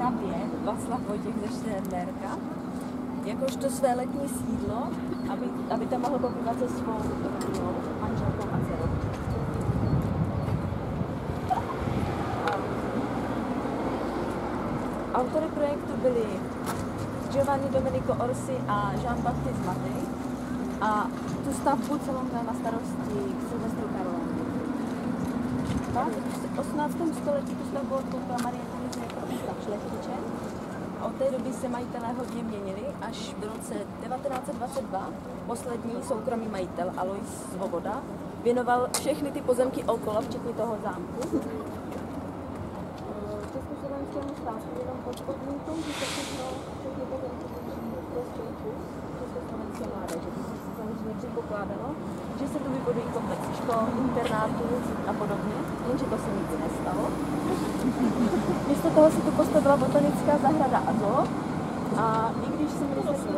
hrabě Václav Vojtěch ze Šternberka, jakožto své letní sídlo, aby tam mohl pobývat se svou rodinou, manželkou a dcerou. Autory projektu byli Giovanni Domenico Orsi a Jean-Baptiste Mattei a tu stavbu celou měl na starosti Silvestro Karolán. V 18. století tu stavbu odkoupila Marie Terezie jako šlechtiče a od té doby se majitelé hodně měnili, až v roce 1922 poslední soukromý majitel Alois Svoboda věnoval všechny ty pozemky okolo, včetně toho zámku, československému státu jenom pod podmínkou, že se všechny pozemky prospěchu československé mládeže. Samozřejmě předpokládalo, že se tu vybudují komplex škol, internátů a podobně, jenže to se nikdy nestalo. Místo toho se tu postavila botanická zahrada a zoo, a i když se ministerstvo